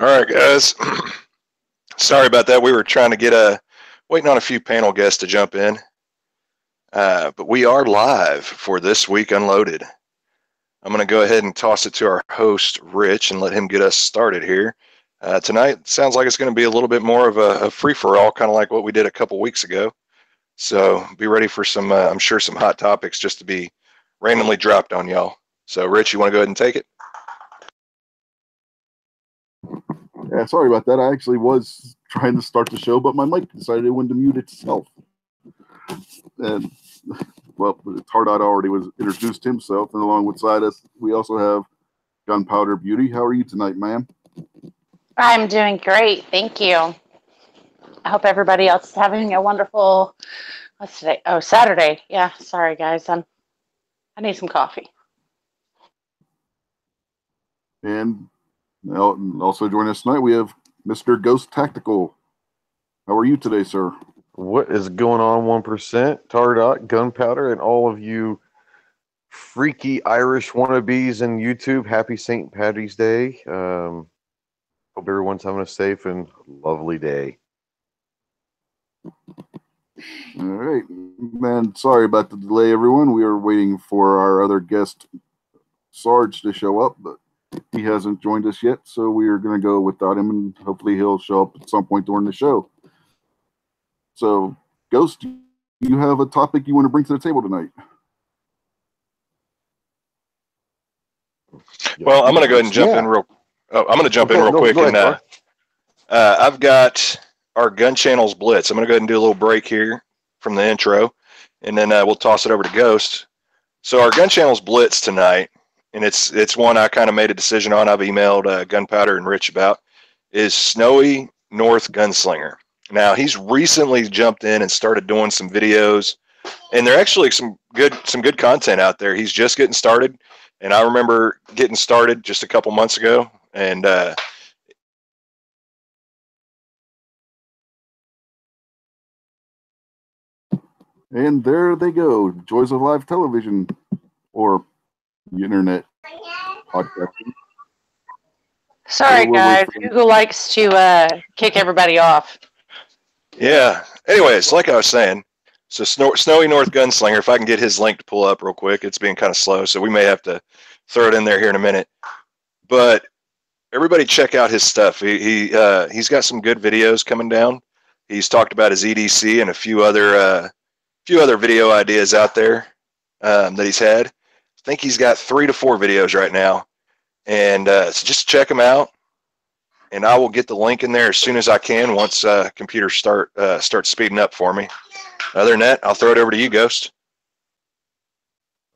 All right, guys. Sorry about that. We were trying to get waiting on a few panel guests to jump in, but we are live for this week unloaded. I'm going to go ahead and toss it to our host Rich and let him get us started here. Tonight sounds like it's going to be a little bit more of a free for all, kind of like what we did a couple weeks ago. So be ready for some, I'm sure, some hot topics just to be randomly dropped on y'all. So, Rich, you want to go ahead and take it? Yeah, sorry about that. I actually was trying to start the show, but my mic decided it wanted to mute itself. And, well, Tardot already was introduced himself, and along with us, we also have Gunpowder Beauty. How are you tonight, ma'am? I'm doing great. Thank you. I hope everybody else is having a wonderful, what's today? Oh, Saturday. Yeah, sorry, guys. I need some coffee. And also joining us tonight, we have Mr. Ghost Tactical. How are you today, sir? What is going on, 1%? Tardot, Gunpowder, and all of you freaky Irish wannabes in YouTube. Happy St. Paddy's Day. Hope everyone's having a safe and lovely day. All right, man. Sorry about the delay, everyone. We are waiting for our other guest, Sarge, to show up, but he hasn't joined us yet, so we are going to go without him, and hopefully he'll show up at some point during the show. So, Ghost, you have a topic you want to bring to the table tonight? Well, I'm going to go ahead and jump in real. Oh, I'm going to jump in real quick, and I've got our Gun Channels Blitz. I'm going to go ahead and do a little break here from the intro, and then we'll toss it over to Ghost. So our Gun Channels Blitz tonight, and it's one I kind of made a decision on. I've emailed Gunpowder and Rich about, is Snowy North Gunslinger. Now he's recently jumped in and started doing some videos, and they're actually some good content out there. He's just getting started, and I remember getting started just a couple months ago, and there they go, joys of live television or the internet podcasting. Sorry, guys. Google likes to kick everybody off. Yeah. Anyways, like I was saying, so Snowy North Gunslinger, if I can get his link to pull up real quick, it's being kind of slow, so we may have to throw it in there here in a minute. But everybody check out his stuff. He's got some good videos coming down. He's talked about his EDC and a few other video ideas out there that he's had. I think he's got 3 to 4 videos right now, and so just check them out. And I will get the link in there as soon as I can once computers start speeding up for me. Other than that, I'll throw it over to you, Ghost.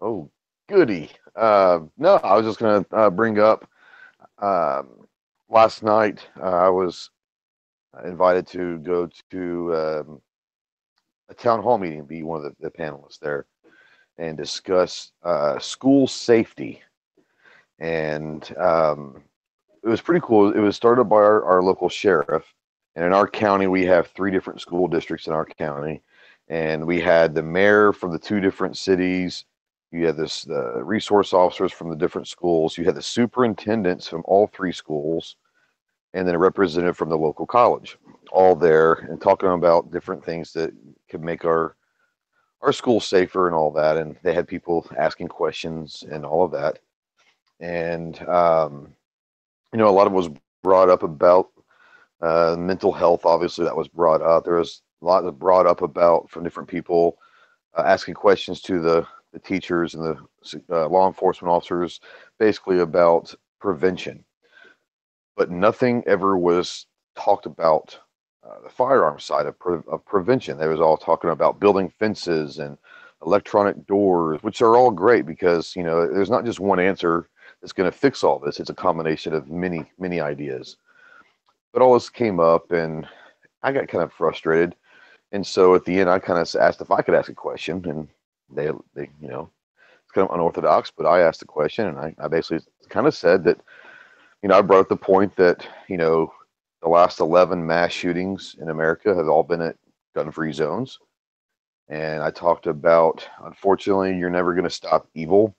Oh, goody. No, I was just going to bring up last night I was invited to go to a town hall meeting, be one of the panelists there, and discuss school safety. And it was pretty cool. It was started by our local sheriff, and in our county we have 3 different school districts in our county, and we had the mayor from the 2 different cities. You had the resource officers from the different schools. You had the superintendents from all 3 schools, and then a representative from the local college, all there and talking about different things that could make our school safer and all that. And they had people asking questions and all of that. And a lot of it was brought up about mental health. Obviously, that was brought up. There was a lot that brought up about from different people asking questions to the teachers and the law enforcement officers, basically about prevention. But nothing ever was talked about the firearm side of prevention. They was all talking about building fences and electronic doors, which are all great because, there's not just one answer that's going to fix all this. It's a combination of many, many ideas. But all this came up, and I got kind of frustrated. And so at the end, I kind of asked if I could ask a question, and they it's kind of unorthodox, but I asked a question, and I basically kind of said that, I brought up the point that, the last 11 mass shootings in America have all been at gun-free zones. And I talked about, unfortunately, you're never going to stop evil.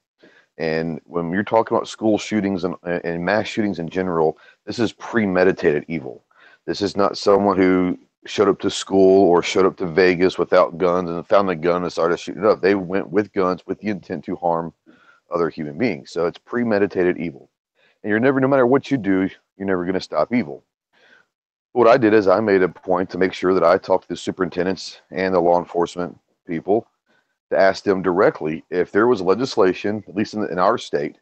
And when you're talking about school shootings and mass shootings in general, this is premeditated evil. This is not someone who showed up to school or showed up to Vegas without guns and found a gun and started shooting up. They went with guns with the intent to harm other human beings. So it's premeditated evil. And you're never, no matter what you do, you're never going to stop evil. What I did is I made a point to make sure that I talked to the superintendents and the law enforcement people to ask them directly if there was legislation, at least in our state,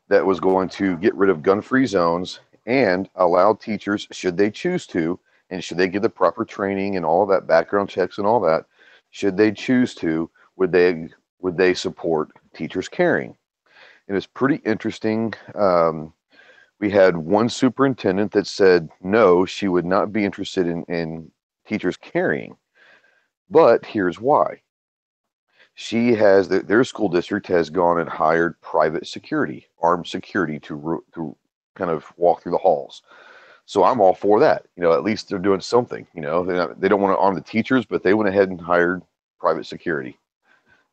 that was going to get rid of gun-free zones and allow teachers, should they choose to, and should they give the proper training and all of that, background checks and all that, should they choose to, would they support teachers carrying? And it's pretty interesting. We had one superintendent that said no, she would not be interested in teachers carrying. But here's why. She has, their school district has gone and hired private security, armed security to kind of walk through the halls. So I'm all for that. You know, at least they're doing something. You know, they don't want to arm the teachers, but they went ahead and hired private security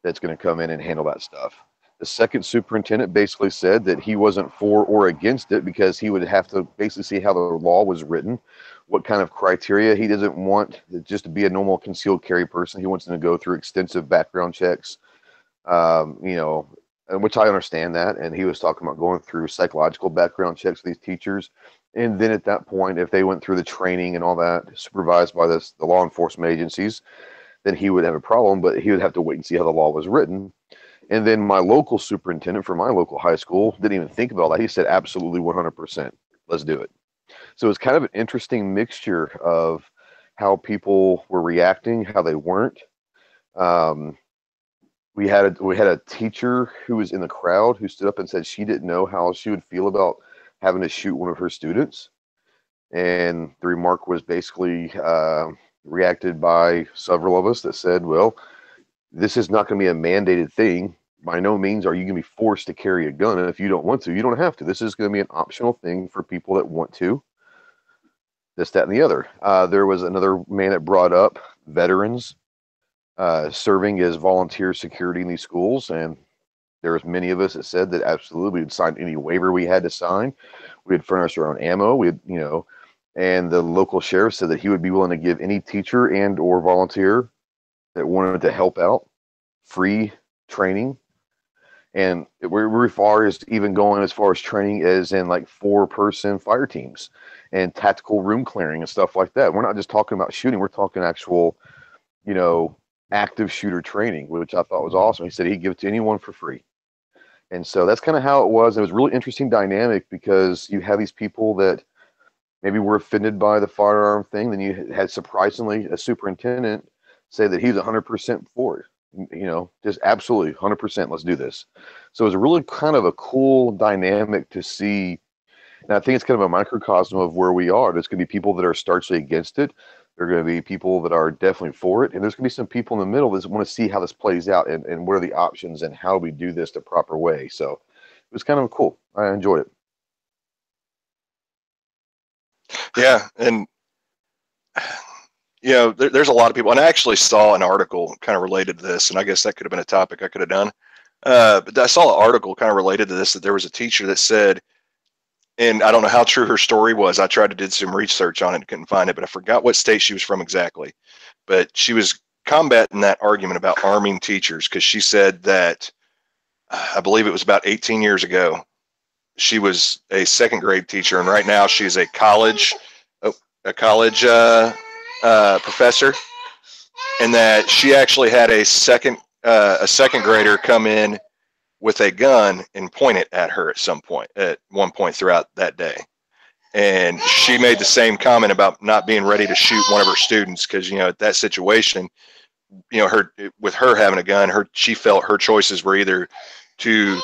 that's going to come in and handle that stuff. The second superintendent basically said that he wasn't for or against it because he would have to basically see how the law was written, what kind of criteria. He doesn't want just to be a normal concealed carry person. He wants them to go through extensive background checks, you know, which I understand that. And he was talking about going through psychological background checks for these teachers. And then at that point, if they went through the training and all that supervised by the law enforcement agencies, then he would have a problem, but he would have to wait and see how the law was written. And then my local superintendent for my local high school didn't even think about that. He said, absolutely 100%, let's do it. So it's kind of an interesting mixture of how people were reacting, how they weren't. We had a teacher who was in the crowd who stood up and said she didn't know how she would feel about having to shoot one of her students. And the remark was basically reacted by several of us that said, well, this is not going to be a mandated thing. By no means are you going to be forced to carry a gun. And if you don't want to, you don't have to. This is going to be an optional thing for people that want to. This, that, and the other. There was another man that brought up veterans serving as volunteer security in these schools. And there was many of us that said that absolutely we'd sign any waiver we had to sign. We'd furnish our own ammo. We'd, you know, and the local sheriff said that he would be willing to give any teacher and or volunteer that wanted to help out free training. And we're as far as even going as far as training as in like 4-person fire teams and tactical room clearing and stuff like that. We're not just talking about shooting. We're talking actual, you know, active shooter training, which I thought was awesome. He said he'd give it to anyone for free. And so that's kind of how it was. It was a really interesting dynamic because you have these people that maybe were offended by the firearm thing. Then you had surprisingly a superintendent say that he's 100% for it. You know, just absolutely 100%. Let's do this. So it was a really kind of a cool dynamic to see. And I think it's kind of a microcosm of where we are. There's going to be people that are starkly against it. There are going to be people that are definitely for it. And there's going to be some people in the middle that want to see how this plays out and what are the options and how we do this the proper way. So it was kind of cool. I enjoyed it. Yeah. And, you know, there's a lot of people, and I actually saw an article kind of related to this, and I guess that could have been a topic I could have done. But I saw an article kind of related to this, that there was a teacher that said, and I don't know how true her story was. I tried to do some research on it and couldn't find it, but I forgot what state she was from exactly. But she was combating that argument about arming teachers because she said that, I believe it was about 18 years ago, she was a second grade teacher, and right now she's a college professor, and that she actually had a second grader come in with a gun and point it at her at one point throughout that day. And she made the same comment about not being ready to shoot one of her students because, you know, at that situation, you know, with her having a gun, she felt her choices were either to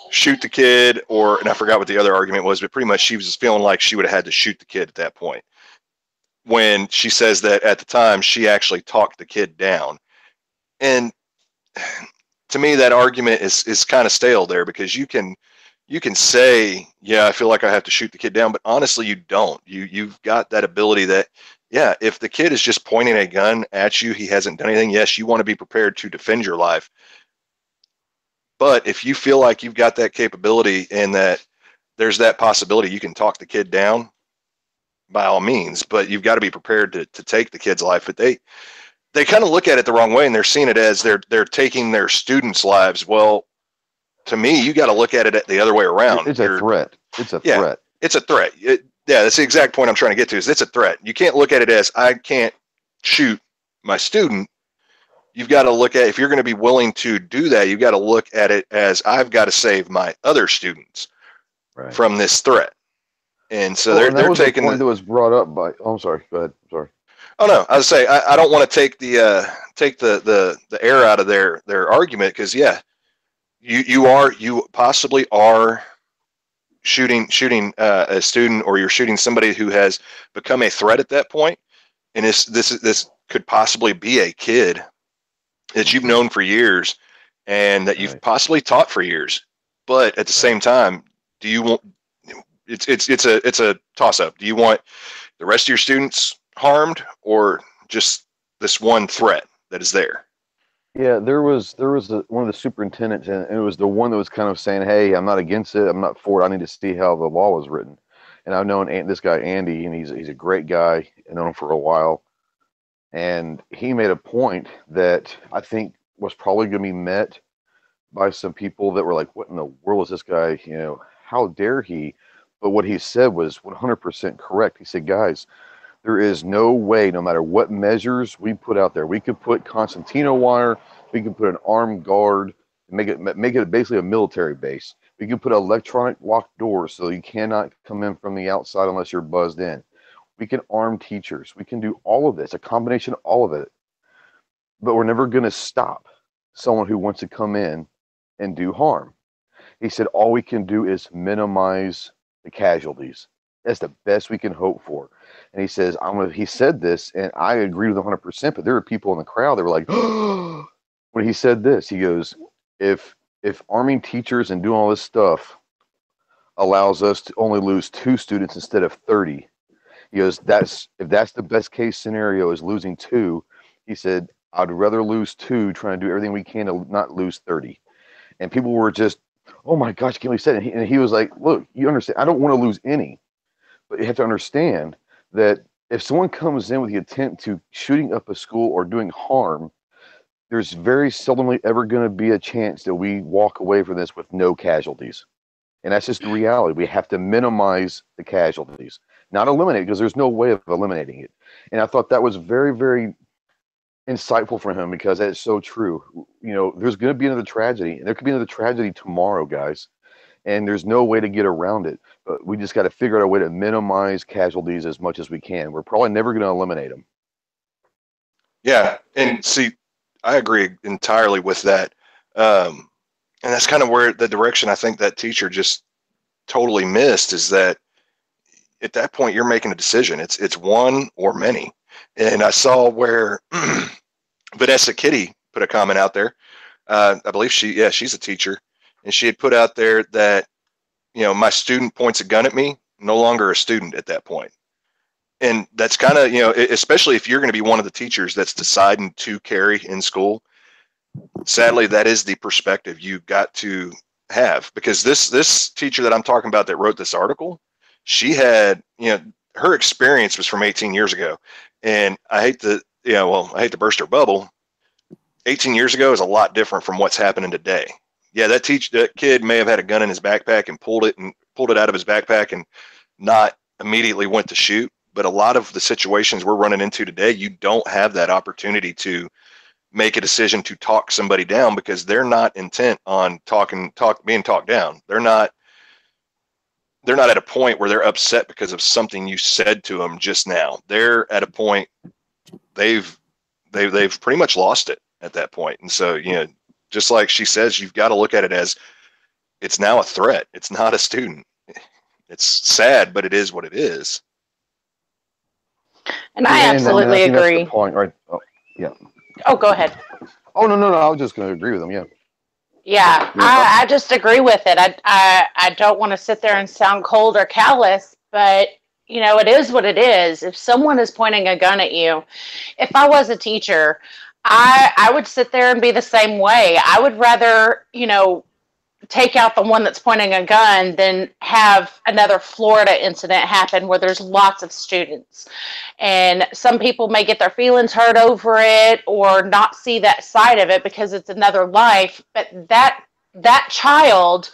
shoot the kid and I forgot what the other argument was, but pretty much she was just feeling like she would have had to shoot the kid at that point. When she says that at the time she actually talked the kid down. And to me, that argument is kind of stale there, because you can say, yeah, I feel like I have to shoot the kid down, but honestly, you don't. You've got that ability that, yeah, if the kid is just pointing a gun at you, he hasn't done anything. Yes, you want to be prepared to defend your life. But if you feel like you've got that capability and that there's that possibility, you can talk the kid down, by all means, but you've got to be prepared to take the kid's life. But they kind of look at it the wrong way, and they're seeing it as they're taking their students' lives. Well, to me, you got to look at it the other way around. It's a threat. It's a threat. It's a threat. Yeah, that's the exact point I'm trying to get to. Is it's a threat. You can't look at it as I can't shoot my student. You've got to look at, if you're going to be willing to do that, you've got to look at it as I've got to save my other students from this threat. And so they're taking the point that was brought up by. Oh, I'm sorry. Go ahead. Sorry. Oh no, I was say I don't want to take the air out of their argument, because you possibly are shooting a student, or you're shooting somebody who has become a threat at that point, and this could possibly be a kid that you've known for years and that you've possibly taught for years. But at the same time, do you want? It's a toss up. Do you want the rest of your students harmed, or just this one threat that is there? Yeah, there was one of the superintendents, and it was the one that was kind of saying, "Hey, I'm not against it. I'm not for it. I need to see how the law was written." And I've known this guy Andy, and he's a great guy. I've known him for a while, and he made a point that I think was probably going to be met by some people that were like, "What in the world is this guy? You know, how dare he?" But what he said was 100% correct. He said, "Guys, there is no way, no matter what measures we put out there, we could put concertina wire, we could put an armed guard, make it basically a military base. We could put electronic locked doors so you cannot come in from the outside unless you're buzzed in. We can arm teachers. We can do all of this, a combination of all of it. But we're never going to stop someone who wants to come in and do harm." He said, "All we can do is minimize the casualties. That's the best we can hope for." And he says, he said this, and I agree with 100%, but there were people in the crowd that were like, when he said this, he goes, if arming teachers and doing all this stuff allows us to only lose 2 students instead of 30, he goes, if that's the best case scenario is losing 2, he said, I'd rather lose 2 trying to do everything we can to not lose 30. And people were just, "Oh my gosh, can't believe he said it." And he was like, "Look, you understand, I don't want to lose any. But you have to understand that if someone comes in with the intent to shooting up a school or doing harm, there's very seldomly ever going to be a chance that we walk away from this with no casualties. And that's just the reality. We have to minimize the casualties, not eliminate it, because there's no way of eliminating it." And I thought that was very, very insightful for him, because that's so true. You know, there's going to be another tragedy, and there could be another tragedy tomorrow, guys. And there's no way to get around it. But we just got to figure out a way to minimize casualties as much as we can. We're probably never going to eliminate them. Yeah, and see, I agree entirely with that. And that's kind of where the direction I think that teacher just totally missed, is that at that point you're making a decision. It's one or many. And I saw where Vanessa Kitty put a comment out there. I believe she's a teacher. And she had put out there that, my student points a gun at me, no longer a student at that point. And that's kind of, especially if you're going to be one of the teachers that's deciding to carry in school, sadly, that is the perspective you got to have. Because this teacher that I'm talking about that wrote this article, she had, her experience was from 18 years ago. And I hate to burst her bubble. 18 years ago is a lot different from what's happening today. Yeah, that kid may have had a gun in his backpack and pulled it out of his backpack and not immediately went to shoot. But a lot of the situations we're running into today, you don't have that opportunity to make a decision to talk somebody down, because they're not intent on being talked down. They're not at a point where they're upset because of something you said to them just now. They're at a point they've pretty much lost it at that point. And so, just like she says, you've got to look at it as it's now a threat. It's not a student. It's sad, but it is what it is. And I absolutely agree. That's the point, right? Oh, yeah. Oh, go ahead. Oh, no. I was just going to agree with them. Yeah. Yeah, I just agree with it. I don't want to sit there and sound cold or callous, but it is what it is. If someone is pointing a gun at you, if I was a teacher, I would sit there and be the same way. I would rather, take out the one that's pointing a gun than have another Florida incident happen where there's lots of students. And some people may get their feelings hurt over it or not see that side of it because it's another life. But that child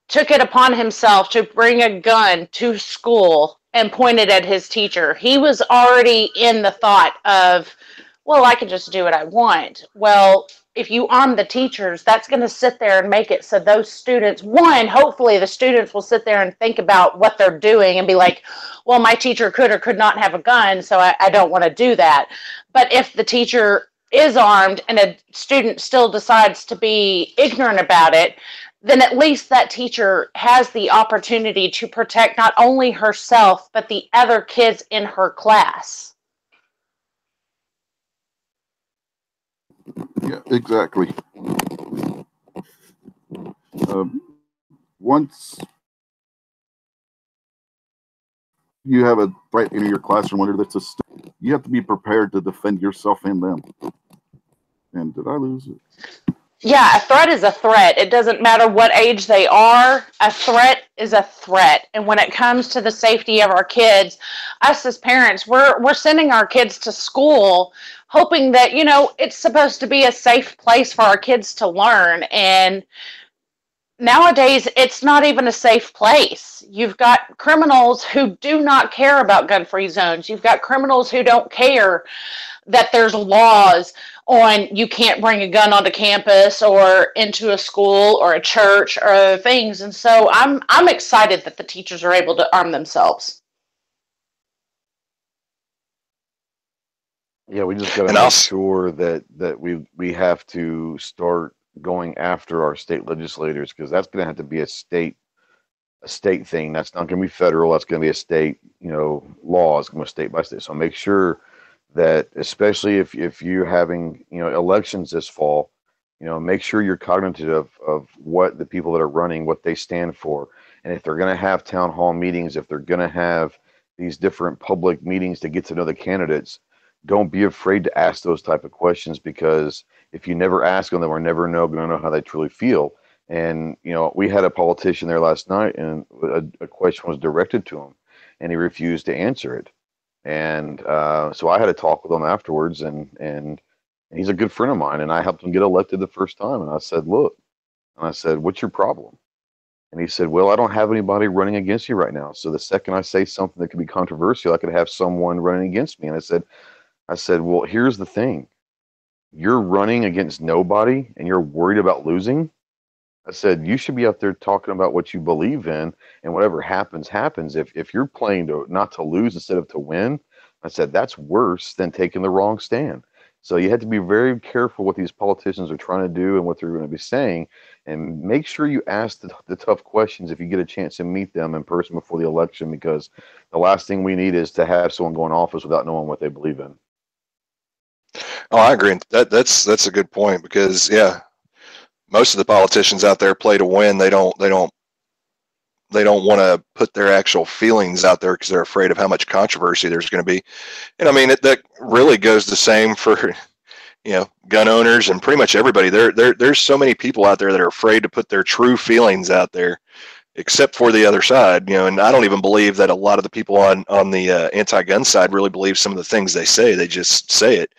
took it upon himself to bring a gun to school and point it at his teacher. He was already in the thought of, well, I can just do what I want. Well, if you arm the teachers, that's going to sit there and make it so those students, one, hopefully the students will sit there and think about what they're doing and be like, well, my teacher could or could not have a gun, so I don't want to do that. But if the teacher is armed and a student still decides to be ignorant about it, then at least that teacher has the opportunity to protect not only herself, but the other kids in her class. Yeah, exactly. Once you have a threat in your classroom, whether that's you have to be prepared to defend yourself and them. And did I lose it? Yeah, a threat is a threat. It doesn't matter what age they are. A threat is a threat. And when it comes to the safety of our kids, us as parents, we're sending our kids to school hoping that, you know, it's supposed to be a safe place for our kids to learn. And nowadays, it's not even a safe place. You've got criminals who do not care about gun-free zones. You've got criminals who don't care that there's laws on you can't bring a gun onto campus or into a school or a church or other things. And so I'm excited that the teachers are able to arm themselves. Yeah, we just got to make sure that we have to start going after our state legislators, because that's going to have to be a state thing. That's not going to be federal. That's going to be a state, law. It's going to be state by state. So make sure that, especially if you're having, elections this fall, make sure you're cognizant of what the people that are running, what they stand for. And if they're going to have town hall meetings, if they're going to have these different public meetings to get to know the candidates, don't be afraid to ask those type of questions, because if you never ask them, then we're never going to know how they truly feel. And, we had a politician there last night, and a question was directed to him, and he refused to answer it. And so I had a talk with him afterwards, and he's a good friend of mine, and I helped him get elected the first time. And I said, look, what's your problem? And he said, well, I don't have anybody running against you right now. So the second I say something that could be controversial, I could have someone running against me. And I said, well, here's the thing. You're running against nobody and you're worried about losing. I said, you should be out there talking about what you believe in, and whatever happens, happens. If you're playing not to lose instead of to win, I said, that's worse than taking the wrong stand. So you have to be very careful what these politicians are trying to do and what they're going to be saying, and make sure you ask the tough questions if you get a chance to meet them in person before the election, because the last thing we need is to have someone go in office without knowing what they believe in. Oh, I agree. That's a good point, because most of the politicians out there play to win. They don't want to put their actual feelings out there because they're afraid of how much controversy there's going to be. And I mean, that really goes the same for, gun owners and pretty much everybody. There's so many people out there that are afraid to put their true feelings out there, except for the other side, and I don't even believe that a lot of the people on the anti-gun side really believe some of the things they say. They just say it.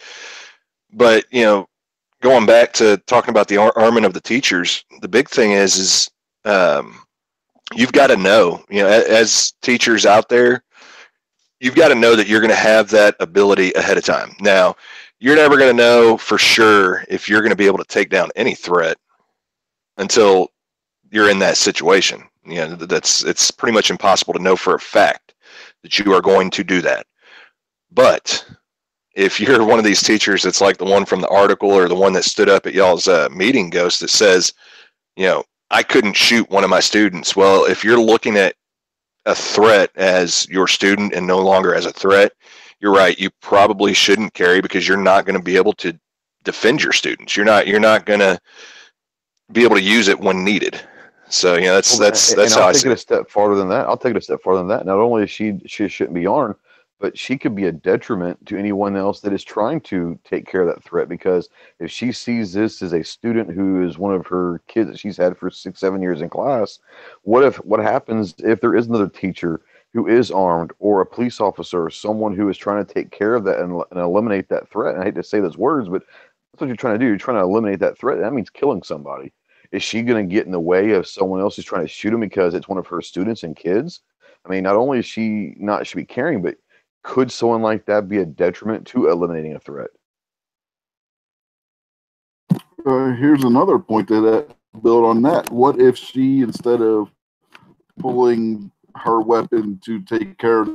But, going back to talking about the arming of the teachers, the big thing is you've got to know, as teachers out there, you've got to know that you're going to have that ability ahead of time. Now, you're never going to know for sure if you're going to be able to take down any threat until you're in that situation. It's pretty much impossible to know for a fact that you are going to do that. But if you're one of these teachers that's like the one from the article, or the one that stood up at y'all's meeting, Ghost, that says, I couldn't shoot one of my students. Well, if you're looking at a threat as your student and no longer as a threat, you're right. You probably shouldn't carry, because you're not going to be able to defend your students. You're not going to be able to use it when needed. So, that's how I see it. I'll take it a step farther than that. Not only she shouldn't be armed, but she could be a detriment to anyone else that is trying to take care of that threat. Because if she sees this as a student who is one of her kids that she's had for 6, 7 years in class, what happens if there is another teacher who is armed, or a police officer, or someone who is trying to take care of that and eliminate that threat? And I hate to say those words, but that's what you're trying to do. You're trying to eliminate that threat. That means killing somebody. Is she going to get in the way of someone else who's trying to shoot him because it's one of her students and kids? I mean, not only is she not should be caring, but could someone like that be a detriment to eliminating a threat? Here's another point that build on that. What if she, instead of pulling her weapon to take care of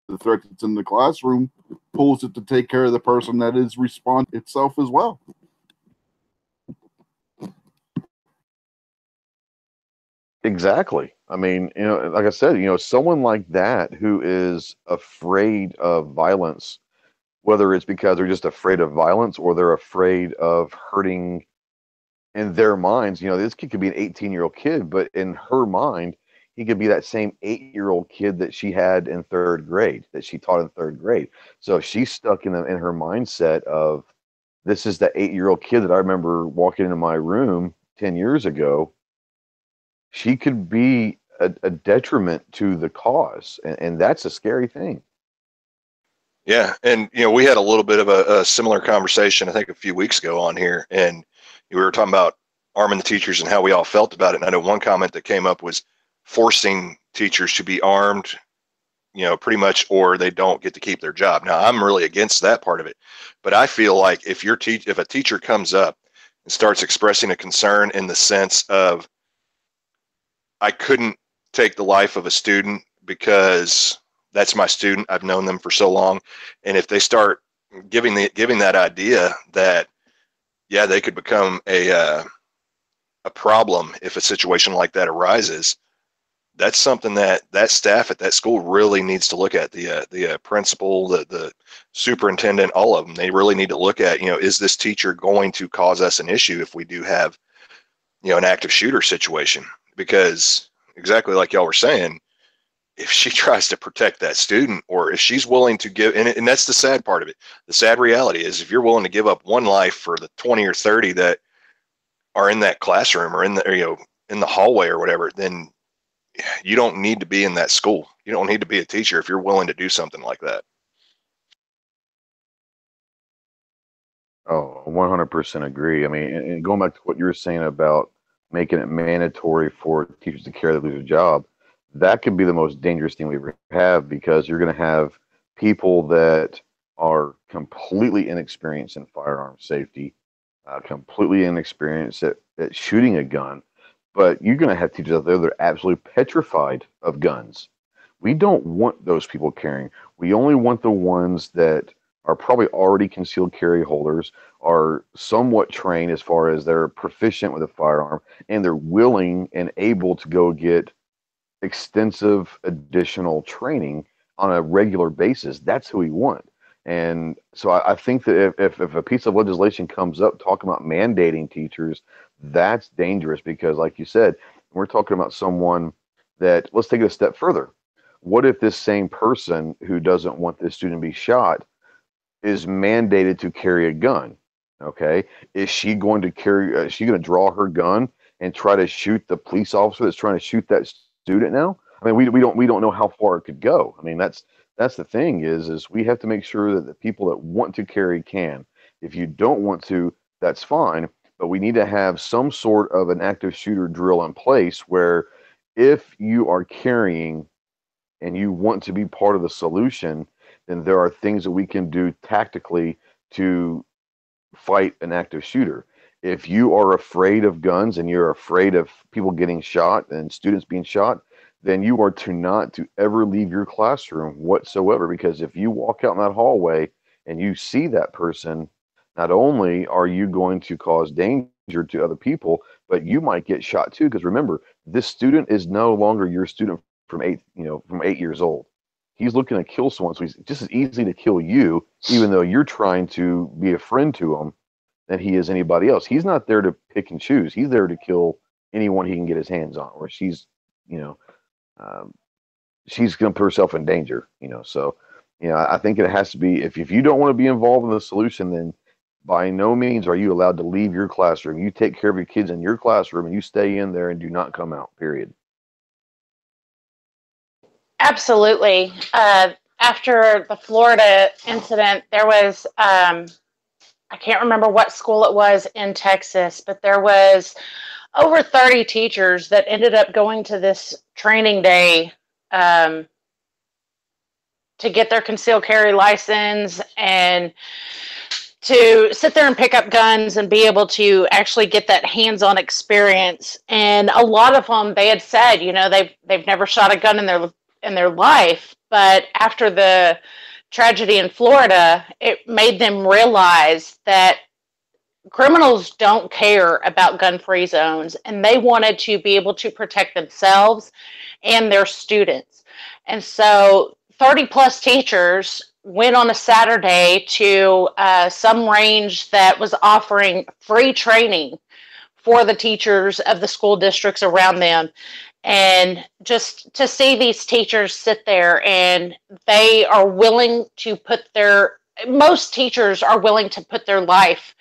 the threat that's in the classroom, pulls it to take care of the person that is responding itself as well? Exactly. I mean, like I said, someone like that who is afraid of violence, whether it's because they're just afraid of violence or they're afraid of hurting in their minds, this kid could be an 18-year-old kid, but in her mind, he could be that same 8-year-old kid that she had in third grade, that she taught in third grade. So if she's stuck in her mindset of, this is the 8-year-old kid that I remember walking into my room 10 years ago, she could be a detriment to the cause. And that's a scary thing. Yeah. And, we had a little bit of a similar conversation, I think a few weeks ago on here, and we were talking about arming the teachers and how we all felt about it. And I know one comment that came up was forcing teachers to be armed, pretty much, or they don't get to keep their job. Now, I'm really against that part of it, but I feel like if a teacher comes up and starts expressing a concern in the sense of, I couldn't take the life of a student because that's my student, I've known them for so long, and if they start giving that idea that, yeah, they could become a problem if a situation like that arises, that's something that staff at that school really needs to look at. The principal, the superintendent, all of them, they really need to look at, is this teacher going to cause us an issue if we do have, an active shooter situation? Because exactly like y'all were saying, if she tries to protect that student, or if she's willing to give, and that's the sad part of it. The sad reality is, if you're willing to give up one life for the 20 or 30 that are in that classroom or in the hallway or whatever, then you don't need to be in that school. You don't need to be a teacher if you're willing to do something like that. Oh, 100% agree. I mean, and going back to what you were saying about making it mandatory for teachers to carry their job, that could be the most dangerous thing we ever have, because you're going to have people that are completely inexperienced in firearm safety, completely inexperienced at shooting a gun, but you're going to have teachers out there that are absolutely petrified of guns. We don't want those people carrying. We only want the ones that are probably already concealed carry holders, are somewhat trained as far as they're proficient with a firearm, and they're willing and able to go get extensive additional training on a regular basis. That's who we want. And so I think that if a piece of legislation comes up talking about mandating teachers, that's dangerous, because like you said, we're talking about someone that, let's take it a step further. What if this same person who doesn't want this student to be shot is mandated to carry a gun? Okay. Is she going to is she going to draw her gun and try to shoot the police officer that's trying to shoot that student now? I mean, we don't know how far it could go. I mean, that's the thing is we have to make sure that the people that want to carry can. If you don't want to, that's fine, but we need to have some sort of an active shooter drill in place where, if you are carrying and you want to be part of the solution, then there are things that we can do tactically to fight an active shooter. If you are afraid of guns and you're afraid of people getting shot and students being shot, then you are not to ever leave your classroom whatsoever. Because if you walk out in that hallway and you see that person, not only are you going to cause danger to other people, but you might get shot too. Because remember, this student is no longer your student from 8 years old. He's looking to kill someone, so he's just as easy to kill you, even though you're trying to be a friend to him, than he is anybody else. He's not there to pick and choose. He's there to kill anyone he can get his hands on, or she's, she's going to put herself in danger, So You know, I think it has to be, if you don't want to be involved in the solution, then by no means are you allowed to leave your classroom. You take care of your kids in your classroom and you stay in there and do not come out, period. Absolutely. After the Florida incident, there was, I can't remember what school it was in Texas, but there was over 30 teachers that ended up going to this training day um, to get their concealed carry license and to sit there and pick up guns and be able to actually get that hands-on experience. And a lot of them, they had said, you know, they've never shot a gun in their life, but after the tragedy in Florida, it made them realize that criminals don't care about gun-free zones, and they wanted to be able to protect themselves and their students. And so 30 plus teachers went on a Saturday to some range that was offering free training for the teachers of the school districts around them. And just to see these teachers sit there and they are willing to put most teachers are willing to put their life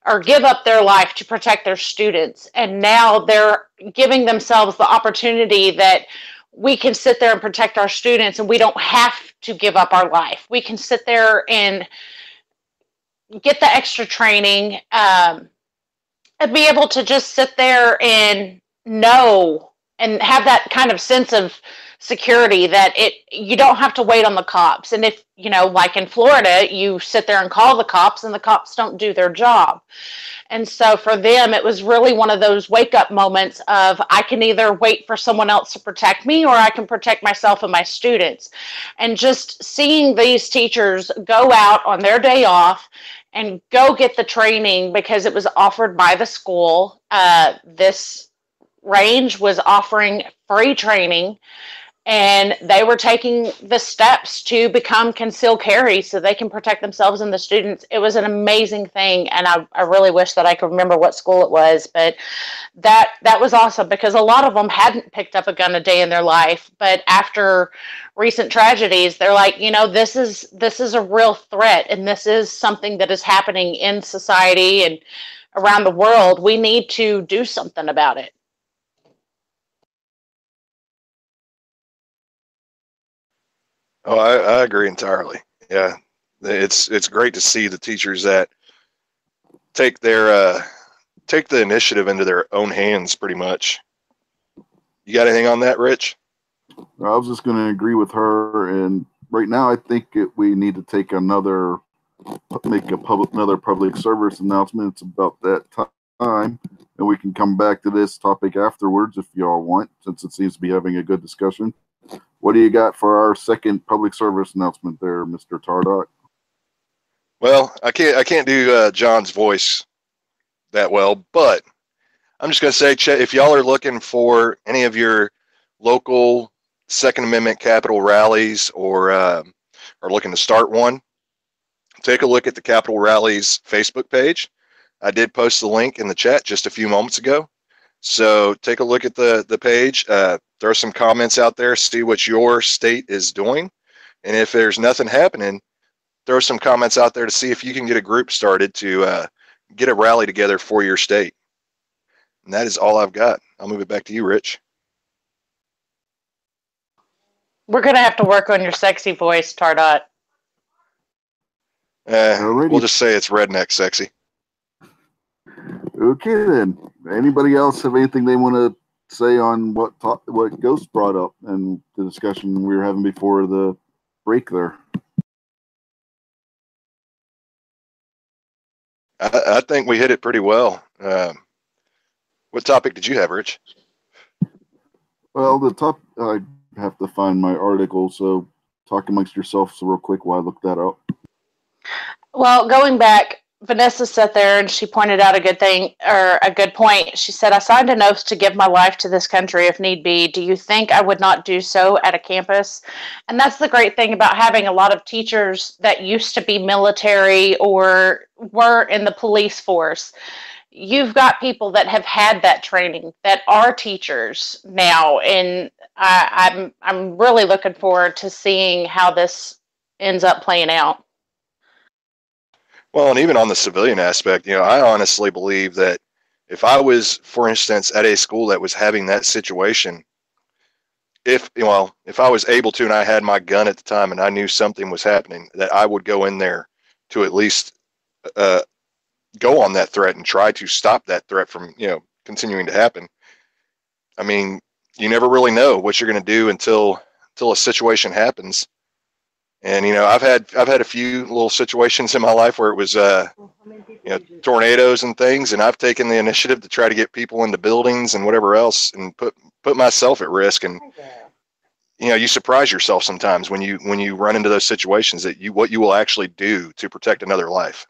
or give up their life to protect their students. And now they're giving themselves the opportunity that we can sit there and protect our students and we don't have to give up our life. We can sit there and get the extra training and be able to just sit there and know and have that kind of sense of security that you don't have to wait on the cops. And if, you know, like in Florida, you sit there and call the cops and the cops don't do their job. And so for them, it was really one of those wake up moments of I can either wait for someone else to protect me or I can protect myself and my students. And just seeing these teachers go out on their day off and go get the training because it was offered by the school. This range was offering free training and they were taking the steps to become concealed carry so they can protect themselves and the students. It was an amazing thing, and I really wish that I could remember what school it was, but that was awesome because a lot of them hadn't picked up a gun a day in their life, but after recent tragedies, they're like, you know, this is a real threat, and this is something that is happening in society and around the world. We need to do something about it. Oh, I agree entirely. Yeah, it's great to see the teachers that take the initiative into their own hands, pretty much. You got anything on that, Rich? I was just going to agree with her, and right now I think we need to take another public service announcement. It's about that time, and we can come back to this topic afterwards if y'all want, since it seems to be having a good discussion. What do you got for our second public service announcement there, Mr. Tardot? Well, I can't do John's voice that well, but I'm just going to say, if y'all are looking for any of your local Second Amendment Capitol rallies or are looking to start one, take a look at the Capitol Rallies Facebook page. I did post the link in the chat just a few moments ago. So take a look at the page, throw some comments out there, see what your state is doing. And if there's nothing happening, throw some comments out there to see if you can get a group started to get a rally together for your state. And that is all I've got. I'll move it back to you, Rich. We're going to have to work on your sexy voice, Tardot. We'll just say it's redneck sexy. Okay, then. Anybody else have anything they want to say on what Ghost brought up and the discussion we were having before the break there? I think we hit it pretty well. What topic did you have, Rich? Well, I have to find my article, so talk amongst yourselves real quick while I look that up. Well, going back, Vanessa sat there and she pointed out a good thing, or a good point. She said, I signed an oath to give my life to this country if need be. Do you think I would not do so at a campus? And that's the great thing about having a lot of teachers that used to be military or were in the police force. You've got people that have had that training that are teachers now. And I'm really looking forward to seeing how this ends up playing out. Well, and even on the civilian aspect, I honestly believe that if I was, for instance, at a school that was having that situation, if I was able to and I had my gun at the time and I knew something was happening, that I would go in there to at least go on that threat and try to stop that threat from continuing to happen. I mean, you never really know what you're going to do until a situation happens. And I've had a few little situations in my life where it was tornadoes and things, and I've taken the initiative to try to get people into buildings and whatever else, and put myself at risk. And you surprise yourself sometimes when you run into those situations that what you will actually do to protect another life.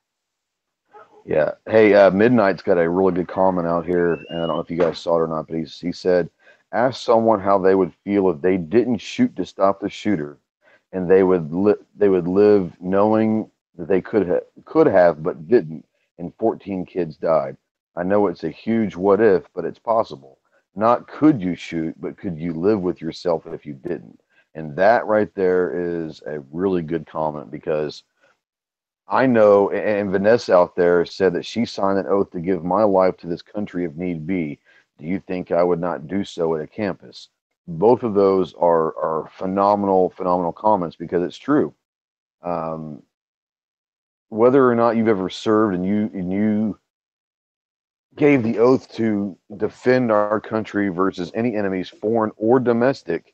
Yeah. Hey, Midnight's got a really good comment out here, and I don't know if you guys saw it or not, but he said, ask someone how they would feel if they didn't shoot to stop the shooter, and they would live knowing that they could have but didn't, and 14 kids died. I know it's a huge what if, but it's possible. Not could you shoot, but could you live with yourself if you didn't? And that right there is a really good comment, because I know, and Vanessa out there said that she signed an oath to give my life to this country if need be. Do you think I would not do so at a campus? Both of those are phenomenal comments, because it's true. Whether or not you've ever served and you gave the oath to defend our country versus any enemies, foreign or domestic.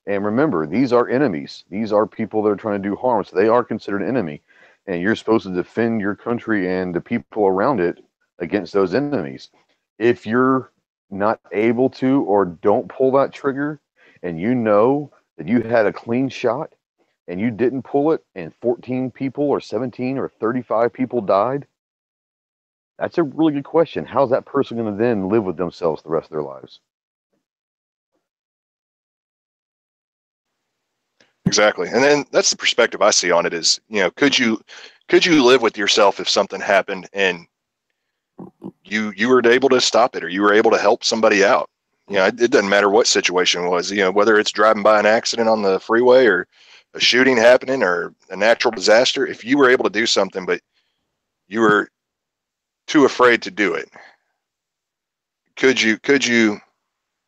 And remember, these are enemies. These are people that are trying to do harm. So they are considered an enemy. And you're supposed to defend your country and the people around it against those enemies. If you're not able to or don't pull that trigger, and you know that you had a clean shot and you didn't pull it and 14 people or 17 or 35 people died, that's a really good question. How's that person going to then live with themselves the rest of their lives? Exactly. And then that's the perspective I see on it is, could you live with yourself if something happened and you were able to stop it, or you were able to help somebody out? It doesn't matter what situation it was, whether it's driving by an accident on the freeway or a shooting happening or a natural disaster. If you were able to do something, but you were too afraid to do it, could you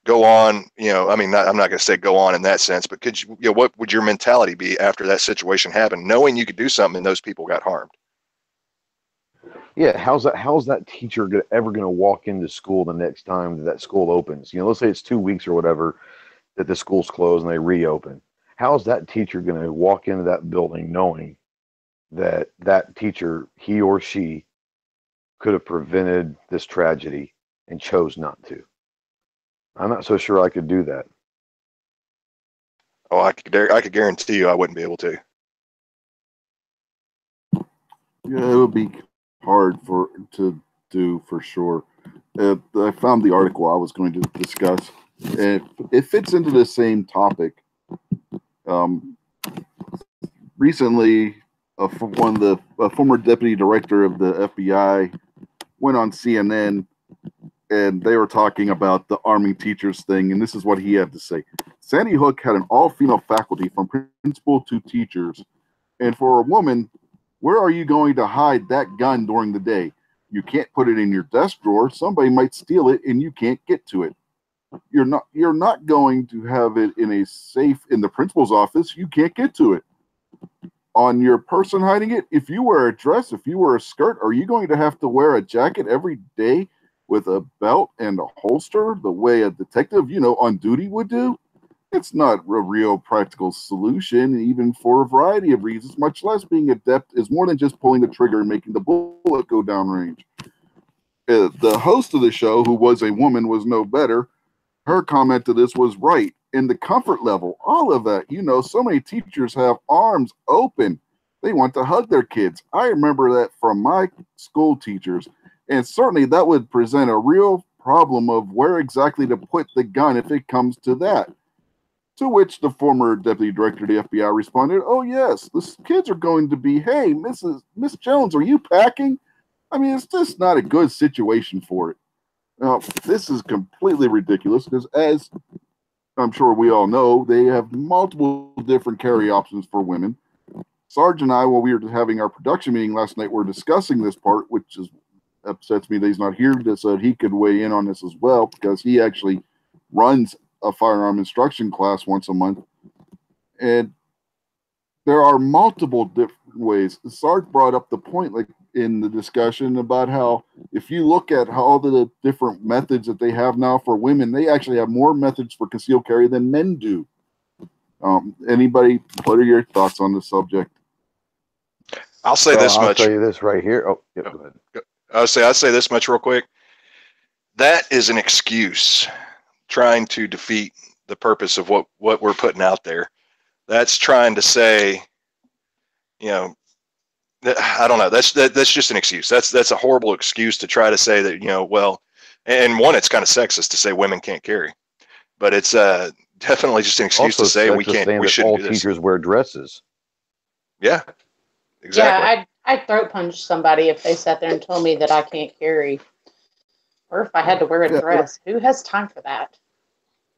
go on? I'm not going to say go on in that sense, but could you, what would your mentality be after that situation happened, knowing you could do something and those people got harmed? Yeah, how's that teacher ever going to walk into school the next time that school opens? Let's say it's 2 weeks or whatever that the school's closed and they reopen. How's that teacher going to walk into that building knowing that teacher, he or she, could have prevented this tragedy and chose not to? I'm not so sure I could do that. Oh, I could guarantee you I wouldn't be able to. Yeah, it would be hard to do for sure. I found the article I was going to discuss. It fits into the same topic. Recently, a former deputy director of the FBI went on CNN, and they were talking about the arming teachers thing, and this is what he had to say. Sandy Hook had an all-female faculty from principal to teachers, and for a woman, where are you going to hide that gun during the day? You can't put it in your desk drawer. Somebody might steal it, and you can't get to it. You're not going to have it in a safe in the principal's office. You can't get to it. On your person hiding it, if you wear a dress, if you wear a skirt, are you going to have to wear a jacket every day with a belt and a holster the way a detective, on duty would do? It's not a real practical solution, even for a variety of reasons, much less being adept is more than just pulling the trigger and making the bullet go downrange. The host of the show, who was a woman, was no better. Her comment to this was right. In the comfort level, all of that, so many teachers have arms open. They want to hug their kids. I remember that from my school teachers. And certainly that would present a real problem of where exactly to put the gun if it comes to that. To which the former deputy director of the FBI responded, oh, yes, the kids are going to be, hey, Miss Jones, are you packing? I mean, it's just not a good situation for it. Now, this is completely ridiculous because, as I'm sure we all know, they have multiple different carry options for women. Sarge and I, while we were having our production meeting last night, were discussing this part, which is upsets me that he's not here, so that he could weigh in on this as well, because he actually runs a firearm instruction class once a month. And there are multiple different ways. Sarge brought up the point, like in the discussion, about how if you look at how all the different methods that they have now for women, they actually have more methods for concealed carry than men do. Anybody, what are your thoughts on the subject? I'll say this much. I'll tell you this right here. Oh, yeah, go ahead. I'll say this much real quick. That is an excuse trying to defeat the purpose of what we're putting out there. That's trying to say, you know, I don't know. That's just an excuse. That's a horrible excuse to try to say that, you know, well, and one, it's kind of sexist to say women can't carry, but it's definitely just an excuse Also to say we can't. We shouldn't all do this. teachers wear dresses. Yeah, exactly. Yeah, I'd throat punch somebody if they sat there and told me that I can't carry, or if I had to wear a dress. Who has time for that?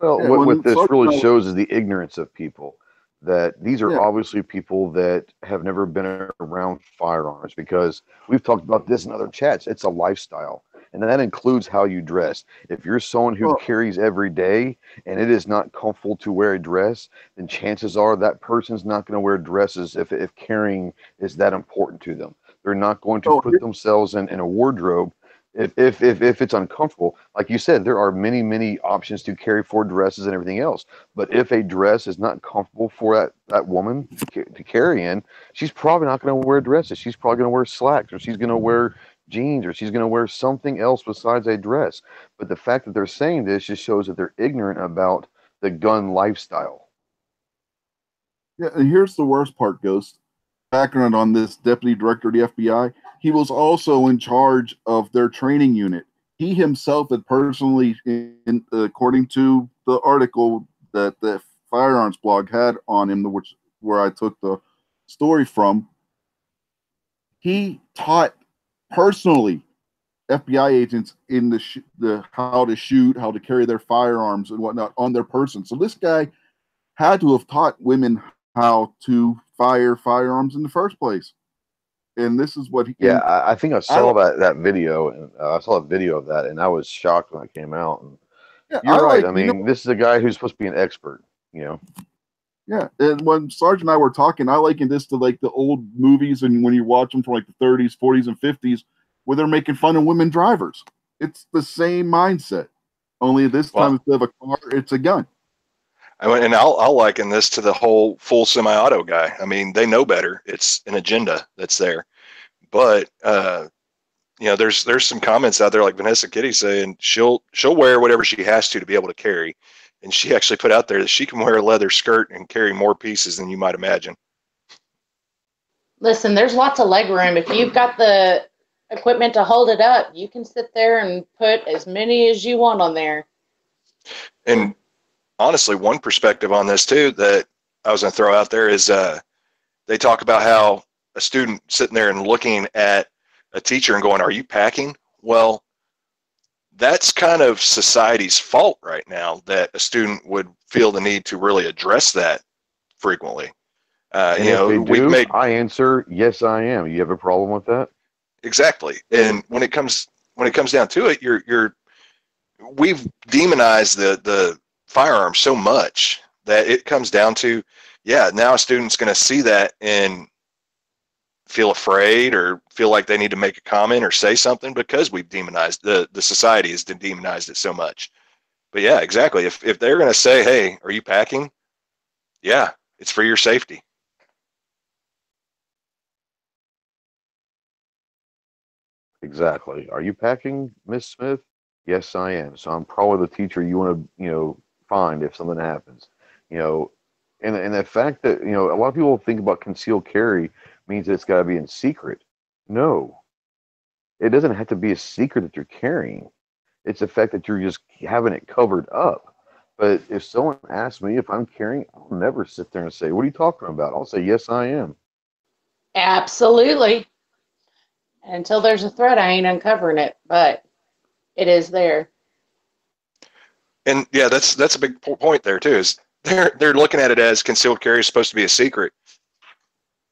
Well, Yeah, what this really shows is the ignorance of people. That these are obviously people that have never been around firearms, because we've talked about this in other chats. It's a lifestyle, and that includes how you dress. If you're someone who carries every day and it is not comfortable to wear a dress, then chances are that person's not going to wear dresses if carrying is that important to them. They're not going to put themselves in a wardrobe if it's uncomfortable. Like you said, there are many options to carry for dresses and everything else. But if a dress is not comfortable for that woman to carry in, she's probably not going to wear dresses. She's probably going to wear slacks, or she's going to wear jeans, or she's going to wear something else besides a dress. But the fact that they're saying this just shows that they're ignorant about the gun lifestyle. Yeah, and here's the worst part, Ghost. Background on this deputy director of the FBI. He was also in charge of their training unit. He himself had personally, according to the article that the Firearms blog had on him, where I took the story from, he taught personally FBI agents in the how to shoot, how to carry their firearms and whatnot on their person. So this guy had to have taught women how to fire firearms in the first place. And this is what he. Yeah, I think I saw that video, and I saw a video of that, and I was shocked when it came out. And yeah, you're right. I mean, this is a guy who's supposed to be an expert, you know. Yeah, and when Sarge and I were talking, I likened this to like the old movies, and when you watch them from like the 30s, 40s, and 50s, where they're making fun of women drivers. It's the same mindset, only this time instead of a car, it's a gun. And I'll liken this to the whole full semi-auto guy. I mean, they know better. It's an agenda that's there. But you know, there's some comments out there like Vanessa Kitty saying she'll wear whatever she has to be able to carry. And she actually put out there that she can wear a leather skirt and carry more pieces than you might imagine. Listen, there's lots of leg room. If you've got the equipment to hold it up, you can sit there and put as many as you want on there. And honestly, one perspective on this too that I was going to throw out there is they talk about how a student sitting there and looking at a teacher and going, "Are you packing?" Well, that's kind of society's fault right now that a student would feel the need to really address that frequently. And you know, I answer, yes, I am. You have a problem with that? Exactly. And when it comes down to it, we've demonized the firearm so much that it comes down to, now a student's going to see that and feel afraid or feel like they need to make a comment or say something because we've demonized the society has demonized it so much. But yeah, exactly. If they're going to say, "Hey, are you packing?" Yeah, it's for your safety. Exactly. Are you packing, Miss Smith? Yes, I am. So I'm probably the teacher you want to, find if something happens. And the fact that, a lot of people think about concealed carry means that it's got to be in secret. No. It doesn't have to be a secret that you're carrying. It's the fact that you're just having it covered up. But if someone asks me if I'm carrying, I'll never sit there and say, "What are you talking about?" I'll say, "Yes, I am." Absolutely. Until there's a threat, I ain't uncovering it, but it is there. And yeah, that's a big point there too. Is they're looking at it as concealed carry is supposed to be a secret.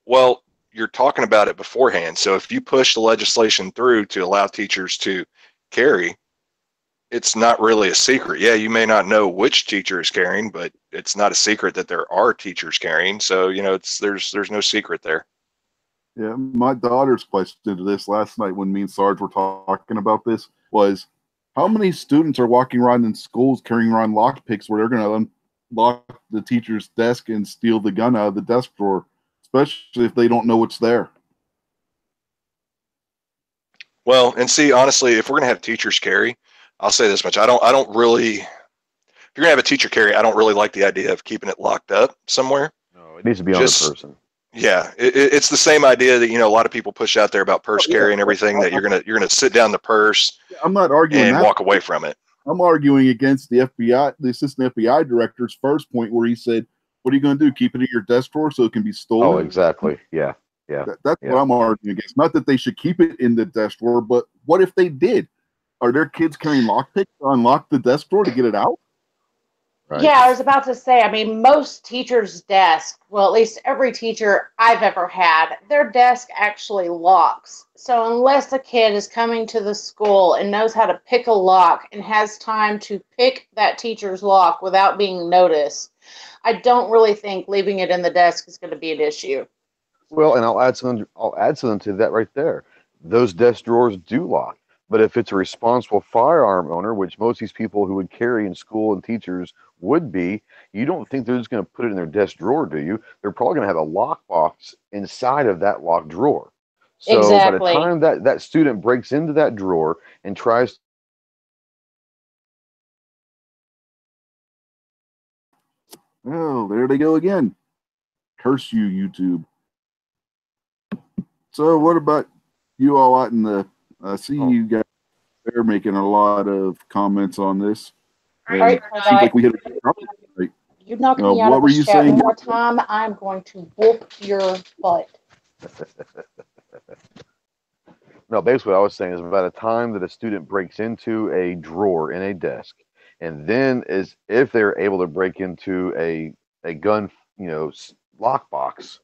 Well, you're talking about it beforehand. So if you push the legislation through to allow teachers to carry, it's not really a secret. Yeah, you may not know which teacher is carrying, but it's not a secret that there are teachers carrying. So, there's no secret there. Yeah, my daughter's question to this last night when me and Sarge were talking about this was, how many students are walking around in schools carrying around lockpicks where they're going to unlock the teacher's desk and steal the gun out of the desk drawer, especially if they don't know what's there? Well, and see, honestly, if we're going to have teachers carry, I'll say this much. I don't really, if you're going to have a teacher carry, I don't really like the idea of keeping it locked up somewhere. No, it needs to be on the person. Yeah, it's the same idea that a lot of people push out there about purse carry and everything, that you're gonna sit down the purse. I'm not arguing and that. Walk away from it. I'm arguing against the assistant FBI director's first point where he said, "What are you going to do? Keep it in your desk drawer so it can be stolen?" Oh, exactly. Yeah, That's what I'm arguing against. Not that they should keep it in the desk drawer, but what if they did? Are there kids carrying lockpicks to unlock the desk drawer to get it out? Right. Yeah, I was about to say, I mean, most teachers' desks, well, at least every teacher I've ever had, their desk actually locks. So unless a kid is coming to the school and knows how to pick a lock and has time to pick that teacher's lock without being noticed, I don't really think leaving it in the desk is going to be an issue. Well, and I'll add something to that right there. Those desk drawers do lock. But if it's a responsible firearm owner, which most of these people who would carry in school and teachers would be, you don't think they're just going to put it in their desk drawer, do you? They're probably going to have a lockbox inside of that locked drawer. So exactly. By the time that student breaks into that drawer and tries. Oh, there they go again. Curse you, YouTube. So what about you all out in the, see you guys, they're making a lot of comments on this. Right, seems like we hit a right. You knocked me out of the chat one more time, I'm going to whoop your butt. No, basically what I was saying is by the time that a student breaks into a drawer in a desk, and then is if they're able to break into a gun, lockbox,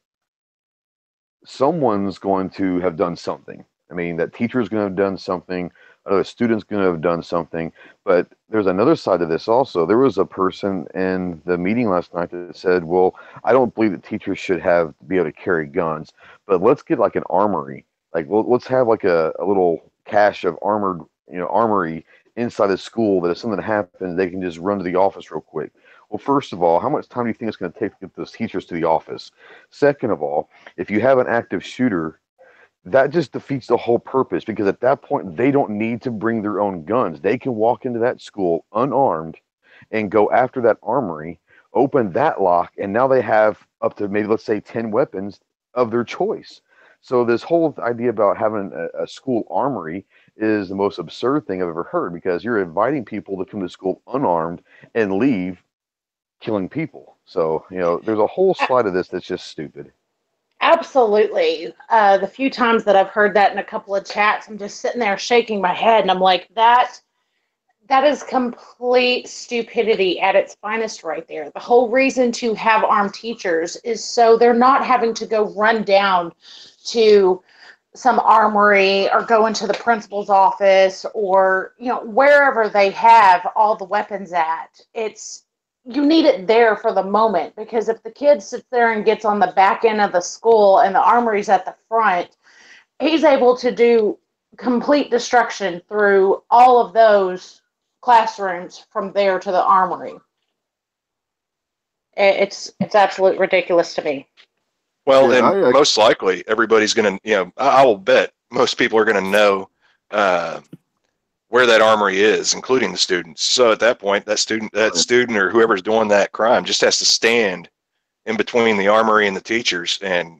someone's going to have done something. I mean, that teacher is going to have done something, another student's going to have done something. But there's another side to this also. There was a person in the meeting last night that said, well, I don't believe that teachers should be able to carry guns, but let's get like an armory. Like, well, let's have like a little cache of armory inside the school that if something happens, they can just run to the office real quick. Well, first of all, how much time do you think it's going to take to get those teachers to the office? Second of all, if you have an active shooter, that just defeats the whole purpose, because at that point, they don't need to bring their own guns. They can walk into that school unarmed and go after that armory, open that lock, and now they have up to maybe, let's say, 10 weapons of their choice. So this whole idea about having a school armory is the most absurd thing I've ever heard, because you're inviting people to come to school unarmed and leave killing people. So, there's a whole slide of this that's just stupid. Absolutely. The few times that I've heard that in a couple of chats, I'm just sitting there shaking my head, and I'm like, that is complete stupidity at its finest right there. The whole reason to have armed teachers is so they're not having to go run down to some armory or go into the principal's office or, wherever they have all the weapons at. You need it there for the moment, because if the kid sits there and gets on the back end of the school and the armory's at the front, he's able to do complete destruction through all of those classrooms from there to the armory. It's absolutely ridiculous to me. Well, and most likely everybody's going to, I will bet most people are going to know where that armory is, including the students. So at that point, that student or whoever's doing that crime just has to stand in between the armory and the teachers, and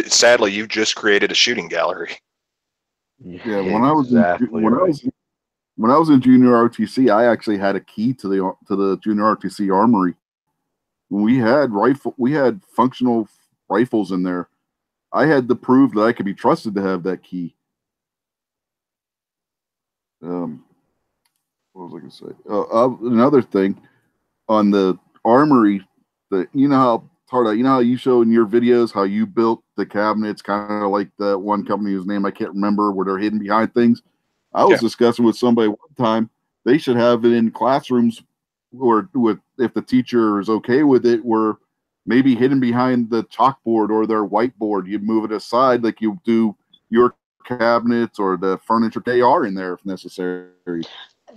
sadly you just created a shooting gallery. Yeah, when I was in junior ROTC, I actually had a key to the junior ROTC armory. When we had functional rifles in there. I had to prove that I could be trusted to have that key. What was I going to say? Another thing on the armory, you know how hard. You know how you show in your videos how you built the cabinets, kind of like the one company whose name I can't remember, where they're hidden behind things. I was discussing with somebody one time, they should have it in classrooms, or with, if the teacher is okay with it, where maybe hidden behind the chalkboard or their whiteboard, you move it aside like you do your cabinets or the furniture. They are in there if necessary.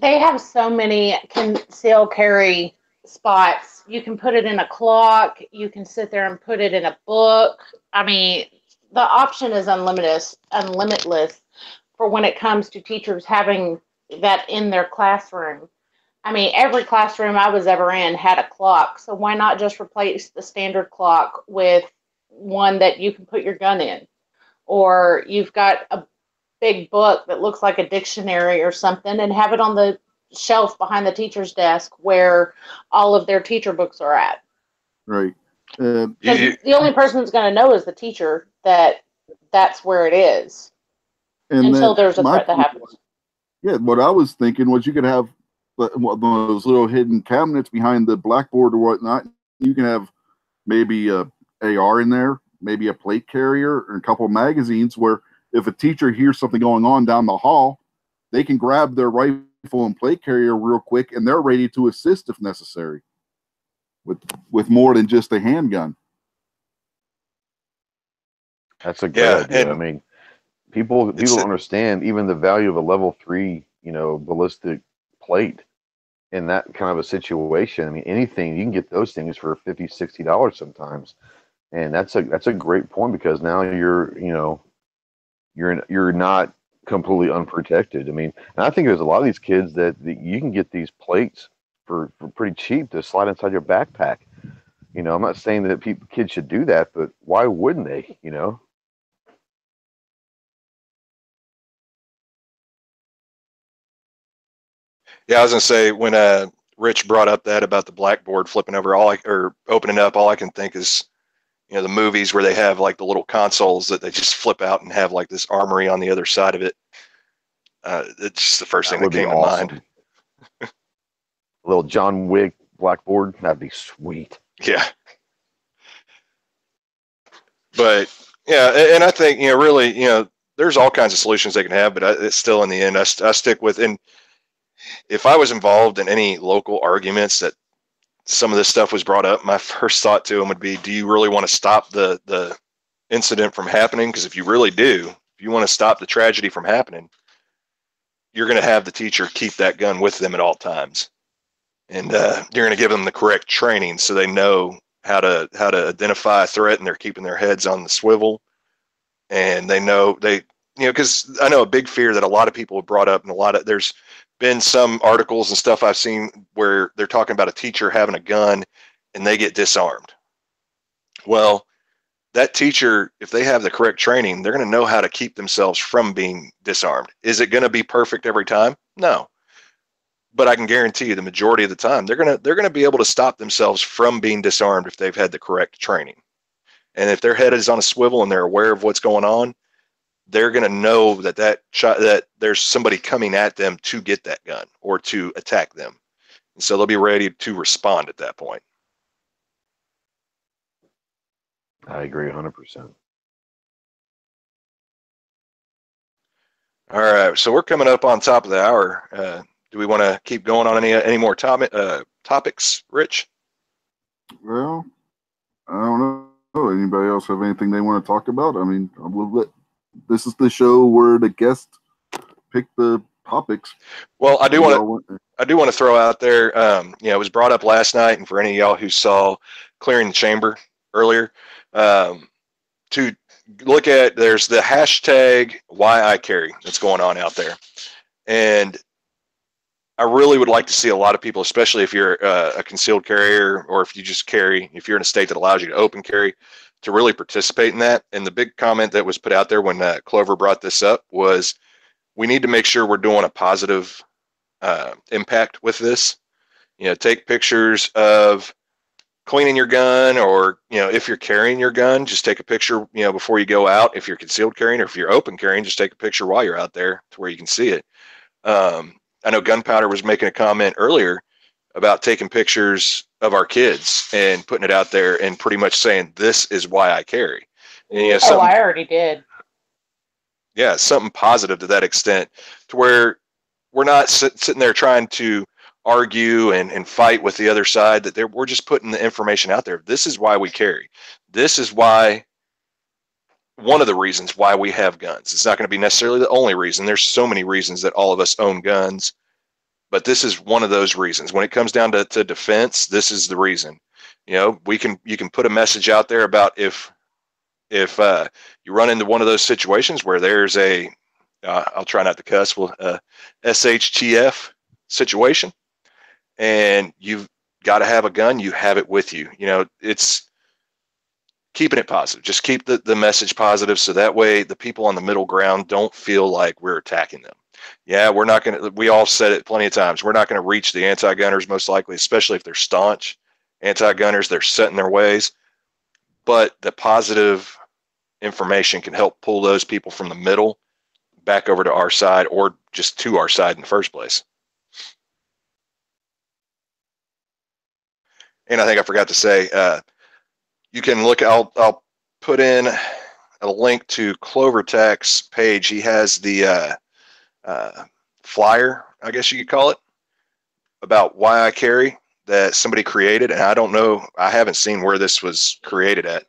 They have so many conceal carry spots. You can put it in a clock. You can sit there and put it in a book. I mean, the option is unlimitless for when it comes to teachers having that in their classroom. I mean, every classroom I was ever in had a clock. So why not just replace the standard clock with one that you can put your gun in? Or you've got a big book that looks like a dictionary or something, and have it on the shelf behind the teacher's desk where all of their teacher books are at. Right. The only person that's going to know is the teacher that that's where it is until there's a threat that happens. Yeah, what I was thinking was you could have those little hidden cabinets behind the blackboard or whatnot. You can have maybe a AR in there, maybe a plate carrier, and a couple of magazines where if a teacher hears something going on down the hall, they can grab their rifle and plate carrier real quick, and they're ready to assist if necessary with more than just a handgun. That's a great idea. I mean, people don't understand even the value of a level 3, ballistic plate in that kind of a situation. I mean, anything, you can get those things for $50, $60 sometimes. And that's a great point, because now you're not completely unprotected. I mean, and I think there's a lot of these kids that you can get these plates for pretty cheap to slide inside your backpack. I'm not saying that kids should do that, but why wouldn't they? Yeah, I was gonna say, when Rich brought up that about the blackboard flipping over, or opening up, all I can think is, the movies where they have like the little consoles that they just flip out and have like this armory on the other side of it. It's just the first thing that came to mind. A little John Wick blackboard, that'd be sweet. Yeah. But yeah, and I think, really, there's all kinds of solutions they can have, but it's still, in the end, I stick with, and if I was involved in any local arguments that some of this stuff was brought up, my first thought to them would be, do you really want to stop the incident from happening? Because if you really do, if you want to stop the tragedy from happening, you're going to have the teacher keep that gun with them at all times. And you're going to give them the correct training so they know how to identify a threat, and they're keeping their heads on the swivel. And they know because I know a big fear that a lot of people have brought up, and there's been some articles and stuff I've seen where they're talking about a teacher having a gun and they get disarmed. Well, that teacher, if they have the correct training, they're going to know how to keep themselves from being disarmed. Is it going to be perfect every time? No. But I can guarantee you the majority of the time, they're going to be able to stop themselves from being disarmed if they've had the correct training. And if their head is on a swivel and they're aware of what's going on, they're going to know that there's somebody coming at them to get that gun or to attack them. And so they'll be ready to respond at that point. I agree 100%. All right, so we're coming up on top of the hour. Do we want to keep going on any more topics, Rich? Well, I don't know. Anybody else have anything they want to talk about? I mean, this is the show where the guests pick the topics. Well, I do want to throw out there. It was brought up last night, and for any of y'all who saw Clearing the Chamber earlier, to look at, there's the hashtag Why I Carry that's going on out there, and I really would like to see a lot of people, especially if you're a concealed carrier, or if you just carry, if you're in a state that allows you to open carry, to really participate in that. And the big comment that was put out there when Clover brought this up was, we need to make sure we're doing a positive impact with this. Take pictures of cleaning your gun, or, if you're carrying your gun, just take a picture, before you go out. If you're concealed carrying, or if you're open carrying, just take a picture while you're out there to where you can see it. I know Gunpowder was making a comment earlier. about taking pictures of our kids and putting it out there and pretty much saying, this is why I carry. And, you know, I already did. Yeah, something positive to that extent, to where we're not sitting there trying to argue and fight with the other side, that we're just putting the information out there. This is why we carry. This is why, one of the reasons why we have guns. It's not going to be necessarily the only reason. There's so many reasons that all of us own guns, but this is one of those reasons. When it comes down to defense, this is the reason. You know, you can put a message out there about if you run into one of those situations where there's I'll try not to cuss, SHTF situation, and you've got to have a gun, you have it with you. You know, it's keeping it positive. Just keep the message positive, so that way the people on the middle ground don't feel like we're attacking them. Yeah, we all said it plenty of times, we're not going to reach the anti-gunners most likely, especially if they're staunch anti-gunners. They're set in their ways. But the positive information can help pull those people from the middle back over to our side, or just to our side in the first place. And I think I forgot to say, you can look, I'll put in a link to Clover Tech's page. He has the flyer, I guess you could call it, about why I carry, that somebody created. And I don't know, I haven't seen where this was created at.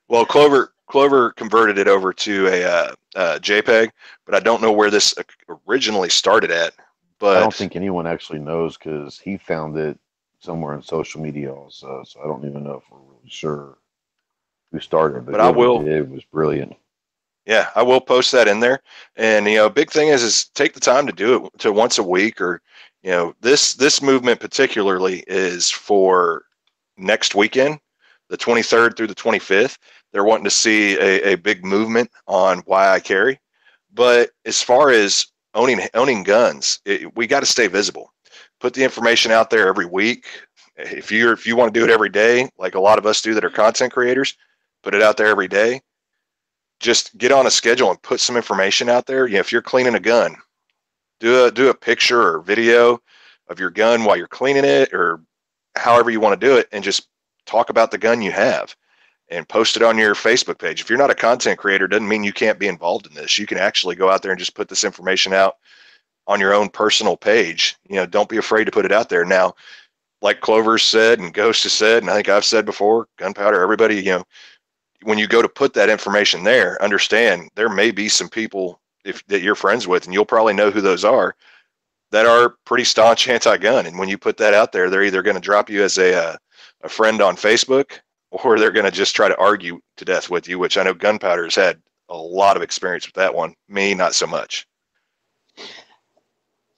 Well, Clover converted it over to a JPEG, but I don't know where this originally started at. But I don't think anyone actually knows, because he found it somewhere in social media also. So I don't even know if we're really sure who started. But I will. It was brilliant. Yeah, I will post that in there. And, you know, big thing is take the time to do it to once a week, or, you know, this movement particularly is for next weekend, the 23rd through the 25th. They're wanting to see a big movement on why I carry. But as far as owning guns, we got to stay visible. Put the information out there every week. If you want to do it every day, like a lot of us do that are content creators, put it out there every day. Just get on a schedule and put some information out there. You know, if you're cleaning a gun, do a picture or video of your gun while you're cleaning it, or however you want to do it, and just talk about the gun you have and post it on your Facebook page. If you're not a content creator, doesn't mean you can't be involved in this. You can actually go out there and just put this information out on your own personal page. You know, don't be afraid to put it out there. Now, like Clover said and Ghost has said, and I think I've said before, Gunpowder, everybody, you know, when you go to put that information there, understand there may be some people that you're friends with, and you'll probably know who those are, that are pretty staunch anti-gun. And when you put that out there, they're either going to drop you as a friend on Facebook, or they're going to just try to argue to death with you, which I know Gunpowder has had a lot of experience with that one. Me, not so much.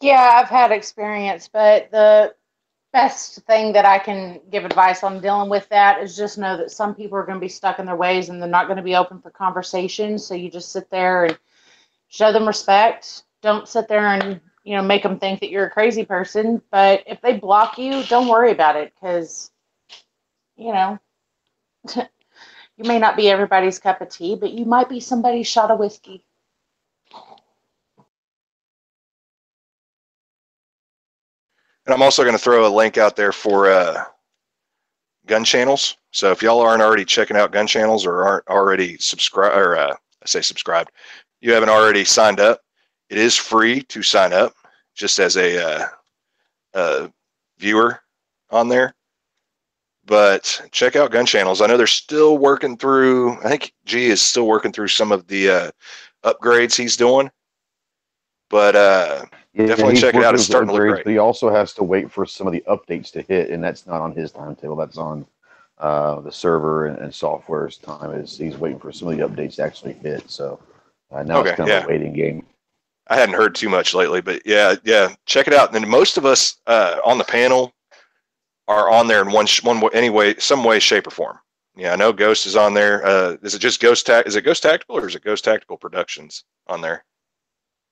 Yeah, I've had experience, but the best thing that I can give advice on dealing with that is just know that some people are going to be stuck in their ways, and they're not going to be open for conversation. So you just sit there and show them respect. Don't sit there and, you know, make them think that you're a crazy person. But if they block you, don't worry about it, because, you know, you may not be everybody's cup of tea, but you might be somebody's shot of whiskey. And I'm also going to throw a link out there for gun channels. So if y'all aren't already checking out gun channels, or aren't already subscribed, or I say subscribed, you haven't already signed up, it is free to sign up just as a viewer on there. But check out gun channels. I know they're still working through, I think G is still working through some of the upgrades he's doing. But definitely check it out. It's starting to look great. But he also has to wait for some of the updates to hit, and that's not on his timetable. That's on the server and software's time. He's waiting for some of the updates to actually hit. So now it's kind of a waiting game. I hadn't heard too much lately, but yeah, check it out. And most of us on the panel are on there in some way, shape, or form. Yeah, I know Ghost is on there. Is it just Ghost Tactical, or is it Ghost Tactical Productions on there?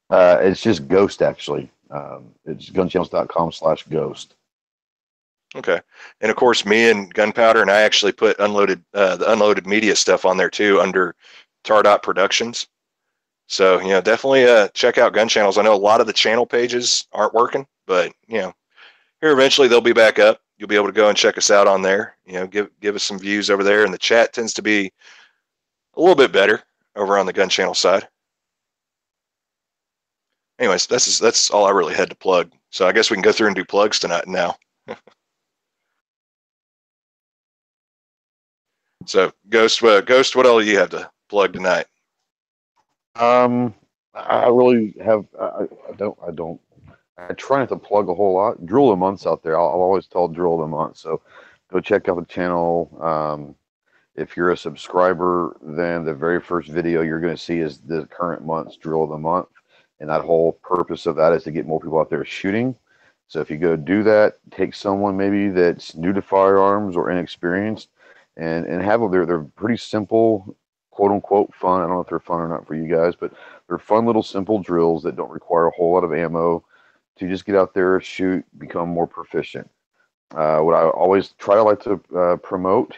It's just Ghost, actually. It's gunchannels.com/ghost. Okay. And of course, me and Gunpowder, and I actually put the unloaded media stuff on there too, under Tardot Productions. So, definitely check out gun channels. I know a lot of the channel pages aren't working, but, here eventually they'll be back up. You'll be able to go and check us out on there. Give us some views over there. And the chat tends to be a little bit better over on the gun channel side. Anyways, that's all I really had to plug. So I guess we can go through and do plugs tonight now. So Ghost, what all you have to plug tonight? I really have. I don't. I try not to plug a whole lot. Drill of the Month's out there. I'll always tell Drill of the Month. So go check out the channel. If you're a subscriber, then the very first video you're going to see is the current month's Drill of the Month. And that whole purpose of that is to get more people out there shooting. So if you go do that, take someone maybe that's new to firearms or inexperienced and have them. They're pretty simple, quote unquote fun. I don't know if they're fun or not for you guys, but they're fun little simple drills that don't require a whole lot of ammo to just get out there, shoot, become more proficient. What I always try to like to promote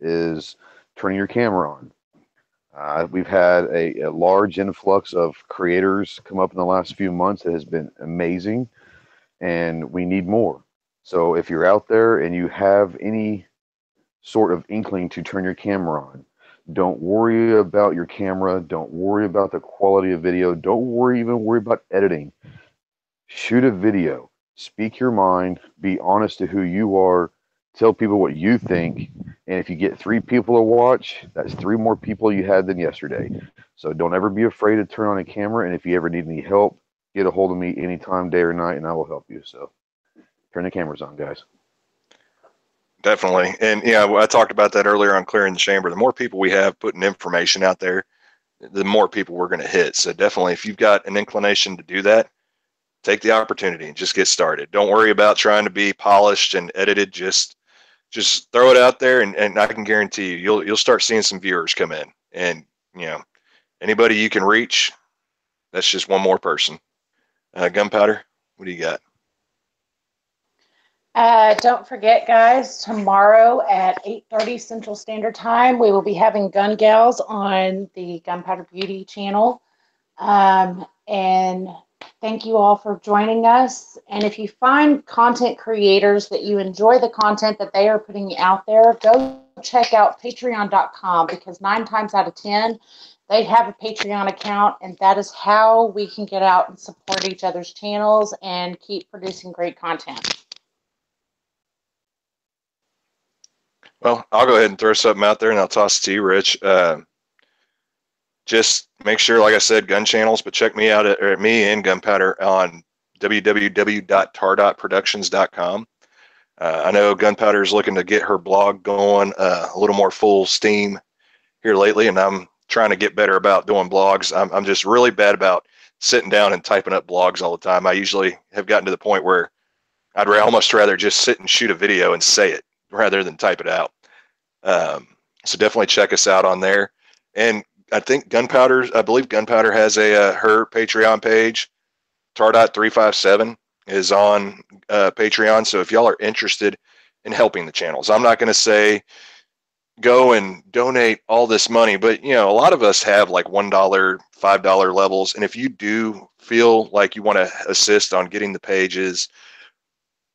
is turning your camera on. We've had a large influx of creators come up in the last few months that has been amazing, and we need more. So if you're out there and you have any sort of inkling to turn your camera on, don't worry about your camera. Don't worry about the quality of video. Don't worry about editing. Shoot a video. Speak your mind. Be honest to who you are. Tell people what you think. And if you get 3 people to watch, that's 3 more people you had than yesterday. So don't ever be afraid to turn on a camera. And if you ever need any help, get a hold of me anytime, day or night, and I will help you. So turn the cameras on, guys. Definitely. And I talked about that earlier on Clearing the Chamber. The more people we have putting information out there, the more people we're going to hit. So definitely, if you've got an inclination to do that, take the opportunity and just get started. Don't worry about trying to be polished and edited. Just throw it out there, and I can guarantee you'll start seeing some viewers come in. And anybody you can reach, that's just one more person. Gunpowder, what do you got? Don't forget, guys, tomorrow at 8:30 Central Standard Time, we will be having Gun Gals on the Gunpowder Beauty channel. And thank you all for joining us. And if you find content creators that you enjoy the content that they are putting out there, go check out patreon.com, because 9 times out of 10, they have a Patreon account, and that is how we can get out and support each other's channels and keep producing great content. Well, I'll go ahead and throw something out there, and I'll toss it to you, Rich. Just make sure, like I said, gun channels, but check me out at me and Gunpowder on www.tardotproductions.com. I know Gunpowder is looking to get her blog going a little more full steam here lately, and I'm trying to get better about doing blogs. I'm just really bad about sitting down and typing up blogs all the time. I usually have gotten to the point where I'd almost rather just sit and shoot a video and say it rather than type it out. So definitely check us out on there. And I believe Gunpowder has her Patreon page. Tardot357 is on Patreon. So if y'all are interested in helping the channels, I'm not going to say go and donate all this money, but a lot of us have like $1, $5 levels. And if you do feel like you want to assist on getting the pages,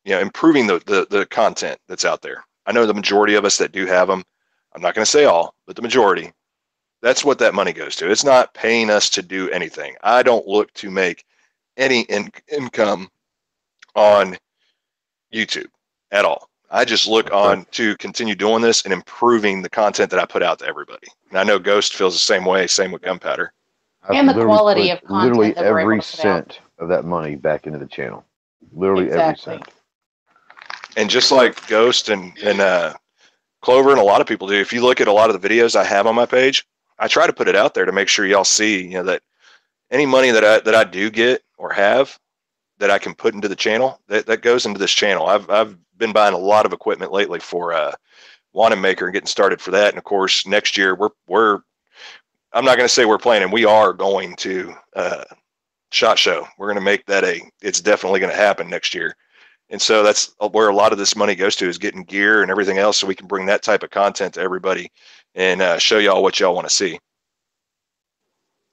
improving the content that's out there. I know the majority of us that do have them. I'm not going to say all, but the majority. That's what that money goes to. It's not paying us to do anything. I don't look to make any income on YouTube at all. I just look on to continue doing this and improving the content that I put out to everybody. And I know Ghost feels the same way. Same with Gunpowder. And the quality of content. Literally every cent of that money back into the channel. Literally every cent. And just like Ghost and Clover and a lot of people do, if you look at a lot of the videos I have on my page, I try to put it out there to make sure y'all see, that any money that I do get or have that I can put into the channel, that goes into this channel. I've been buying a lot of equipment lately for Wanted Maker and getting started for that. And of course, next year I'm not going to say we're planning. We are going to SHOT Show. We're going to make that it's definitely going to happen next year. And so that's where a lot of this money goes to, is getting gear and everything else, so we can bring that type of content to everybody and show y'all what y'all want to see.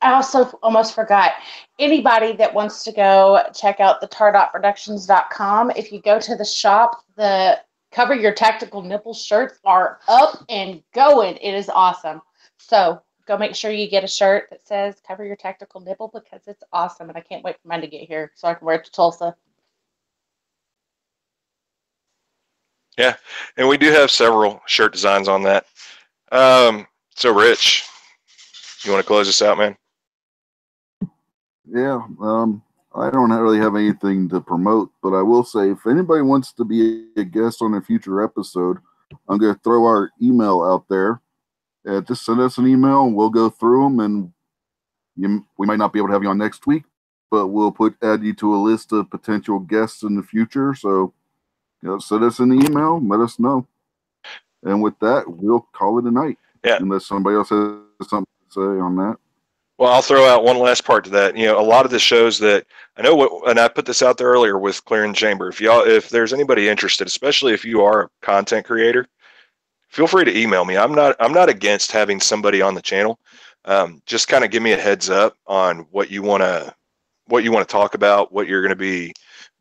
I also almost forgot. Anybody that wants to go check out the tar.productions.com, if you go to the shop, the Cover Your Tactical Nipple shirts are up and going. It is awesome. So go make sure you get a shirt that says Cover Your Tactical Nipple because it's awesome. And I can't wait for mine to get here so I can wear it to Tulsa. Yeah, and we do have several shirt designs on that. So Rich, you want to close this out, man? Yeah, I don't really have anything to promote, but I will say if anybody wants to be a guest on a future episode, I'm going to throw our email out there. Just send us an email, and we'll go through them, and we might not be able to have you on next week, but we'll add you to a list of potential guests in the future. So, send us an email, and let us know. And with that, we'll call it a night. Yeah. Unless somebody else has something to say on that. Well, I'll throw out one last part to that. A lot of the shows that I know, and I put this out there earlier with Clearing Chamber. If there's anybody interested, especially if you are a content creator, feel free to email me. I'm not against having somebody on the channel. Just kind of give me a heads up on what you want to talk about, what you're going to be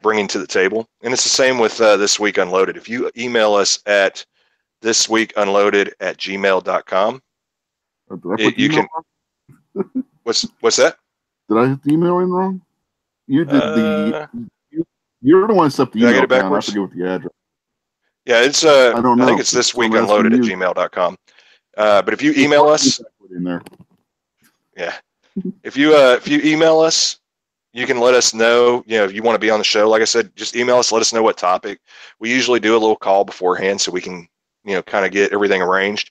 bringing to the table. And it's the same with This Week Unloaded. If you email us at thisweekunloaded@gmail.com, you can. What's that? Did I hit the email in wrong? You did you're the one who set the email down. I forget what the address. Yeah, it's I don't know. I think it's thisweekunloaded@gmail.com. But if you email us, in there. Yeah, if you email us, you can let us know. If you want to be on the show. Like I said, just email us. Let us know what topic. We usually do a little call beforehand so we can kind of get everything arranged.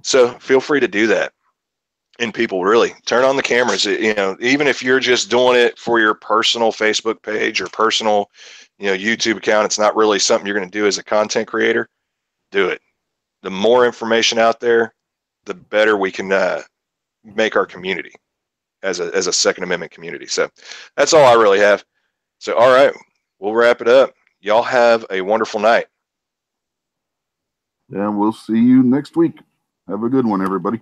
So feel free to do that. And people, really turn on the cameras. Even if you're just doing it for your personal Facebook page or personal, YouTube account, it's not really something you're going to do as a content creator. Do it. The more information out there, the better we can make our community as a Second Amendment community. So that's all I really have. So, all right, we'll wrap it up. Y'all have a wonderful night. Yeah, we'll see you next week. Have a good one, everybody.